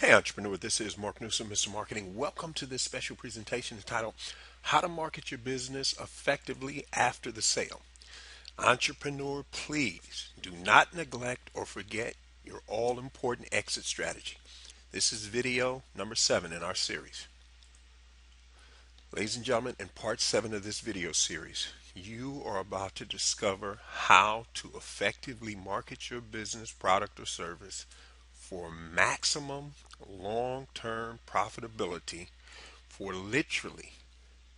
Hey entrepreneur, this is Mark Newsom, Mr. Marketing. Welcome to this special presentation entitled How to Market Your Business Effectively After the Sale. Entrepreneur, please do not neglect or forget your all-important exit strategy. This is video number 7 in our series. Ladies and gentlemen, in part 7 of this video series, you are about to discover how to effectively market your business, product, or service for maximum long-term profitability for literally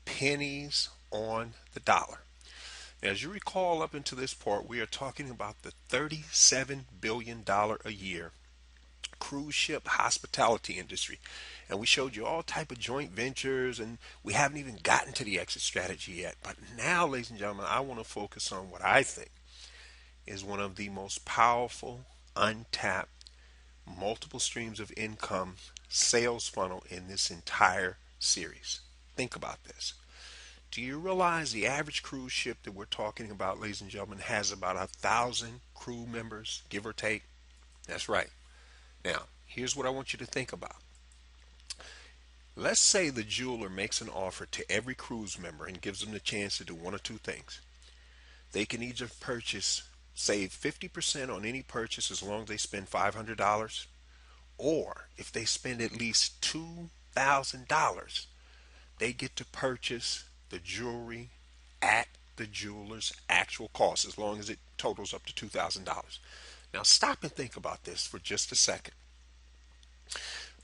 pennies on the dollar. As you recall, up until this part, we are talking about the $37 billion a year cruise ship hospitality industry, and we showed you all type of joint ventures, and we haven't even gotten to the exit strategy yet. But now, ladies and gentlemen, I want to focus on what I think is one of the most powerful untapped multiple streams of income sales funnel in this entire series. Think about this. Do you realize the average cruise ship that we're talking about, ladies and gentlemen, has about 1,000 crew members, give or take? That's right. Now, here's what I want you to think about. Let's say the jeweler makes an offer to every cruise member and gives them the chance to do one or two things. They can either save 50% on any purchase as long as they spend $500, or if they spend at least $2,000, they get to purchase the jewelry at the jeweler's actual cost as long as it totals up to $2,000. Now stop and think about this for just a second.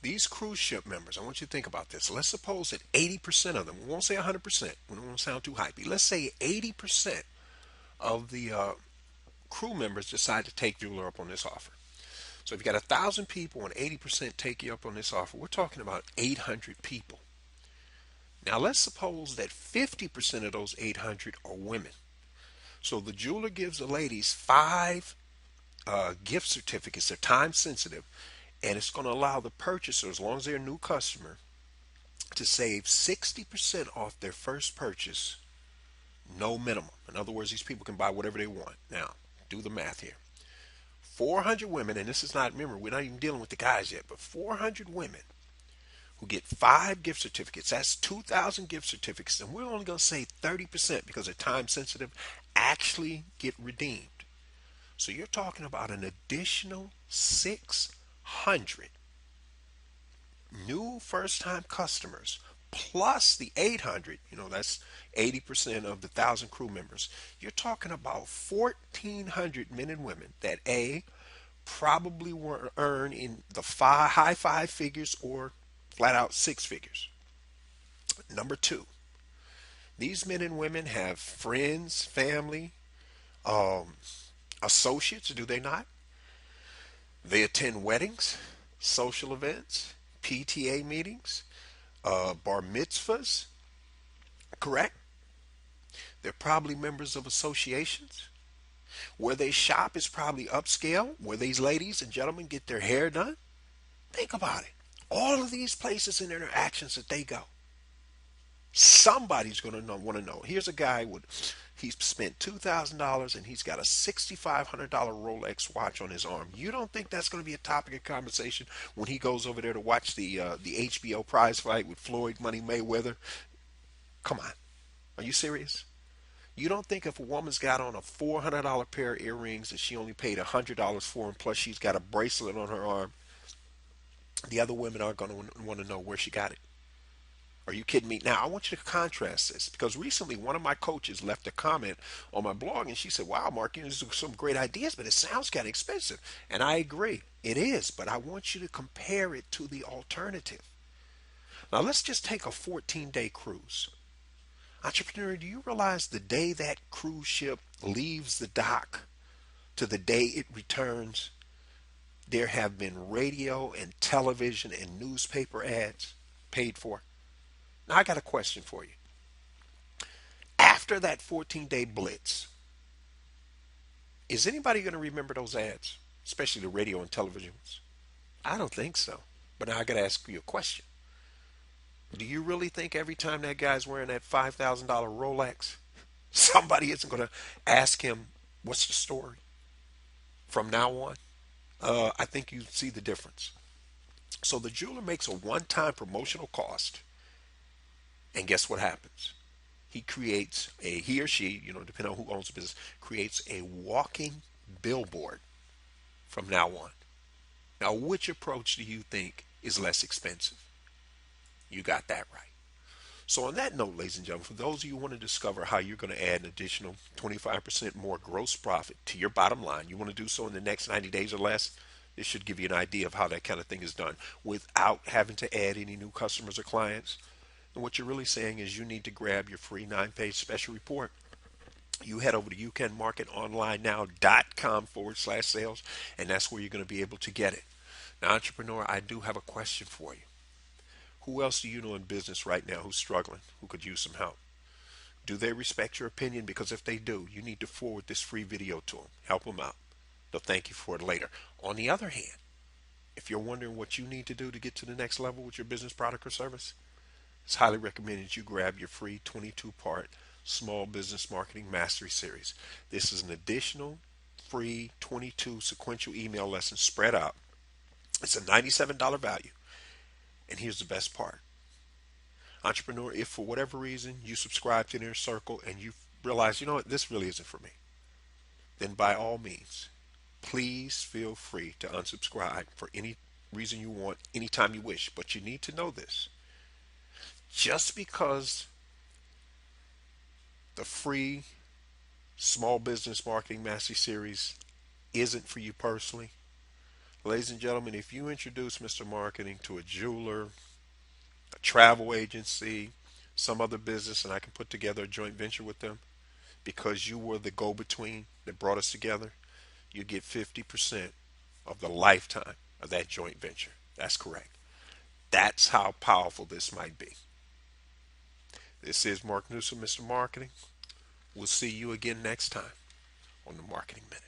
These cruise ship members, I want you to think about this. Let's suppose that 80% of them, we won't say 100%, we don't want to sound too hypey. Let's say 80% of the crew members decide to take jeweler up on this offer. So if you got 1,000 people and 80% take you up on this offer, we're talking about 800 people. Now let's suppose that 50% of those 800 are women. So the jeweler gives the ladies 5 gift certificates. They're time sensitive, and it's going to allow the purchaser, as long as they're a new customer, to save 60% off their first purchase, no minimum. In other words, these people can buy whatever they want. Now, do the math here. 400 women, and this is not, remember, we're not even dealing with the guys yet, but 400 women who get 5 gift certificates, that's 2,000 gift certificates, and we're only going to say 30% because they're time sensitive, actually get redeemed. So you're talking about an additional 600 new first-time customers plus the 800, that's 80% of the 1,000 crew members. You're talking about 1,400 men and women that probably were earn in the high 5 figures or flat out 6 figures. Number 2, these men and women have friends, family, associates, do they not? They attend weddings, social events, PTA meetings, bar mitzvahs, correct? They're probably members of associations. Where they shop is probably upscale, where these ladies and gentlemen get their hair done. Think about it. All of these places and interactions that they go, somebody's going to want to know. Here's a guy he's spent $2,000 and he's got a $6,500 Rolex watch on his arm. You don't think that's going to be a topic of conversation when he goes over there to watch the HBO prize fight with Floyd Money Mayweather? Come on. Are you serious? You don't think if a woman's got on a $400 pair of earrings that she only paid $100 for, and plus she's got a bracelet on her arm, the other women aren't going to want to know where she got it? Are you kidding me? Now, I want you to contrast this, because recently one of my coaches left a comment on my blog and she said, wow, Mark, these are some great ideas, but it sounds kind of expensive. And I agree. It is, but I want you to compare it to the alternative. Now, let's just take a 14-day cruise. Entrepreneur, do you realize the day that cruise ship leaves the dock to the day it returns, there have been radio and television and newspaper ads paid for? Now, I got a question for you. After that 14-day blitz, is anybody going to remember those ads, especially the radio and television ones? I don't think so. But now I got to ask you a question. Do you really think every time that guy's wearing that $5,000 Rolex, somebody isn't going to ask him, what's the story from now on? I think you see the difference. So the jeweler makes a one-time promotional cost, and guess what happens? He or she, depending on who owns the business, creates a walking billboard from now on. Now, which approach do you think is less expensive? You got that right. So, on that note, ladies and gentlemen, for those of you who want to discover how you're going to add an additional 25% more gross profit to your bottom line, you want to do so in the next 90 days or less. This should give you an idea of how that kind of thing is done without having to add any new customers or clients. And what you're really saying is you need to grab your free 9-page special report. You head over to youcanmarketonlinenow.com/sales, and that's where you're going to be able to get it. Now, entrepreneur, I do have a question for you. Who else do you know in business right now who's struggling, who could use some help? Do they respect your opinion? Because if they do, you need to forward this free video to them. Help them out. They'll thank you for it later. On the other hand, if you're wondering what you need to do to get to the next level with your business, product, or service, it's highly recommended you grab your free 22-part Small Business Marketing Mastery Series. This is an additional free 22 sequential email lessons spread out. It's a $97 value. And here's the best part. Entrepreneur, if for whatever reason you subscribe to Inner Circle and you realize, you know what, this really isn't for me, then by all means, please feel free to unsubscribe for any reason you want, anytime you wish. But you need to know this. Just because the free Small Business Marketing Mastery Series isn't for you personally, ladies and gentlemen, if you introduce Mr. Marketing to a jeweler, a travel agency, some other business, and I can put together a joint venture with them, because you were the go-between that brought us together, you get 50% of the lifetime of that joint venture. That's correct. That's how powerful this might be. This is Mark Newsom, Mr. Marketing. We'll see you again next time on the Marketing Minute.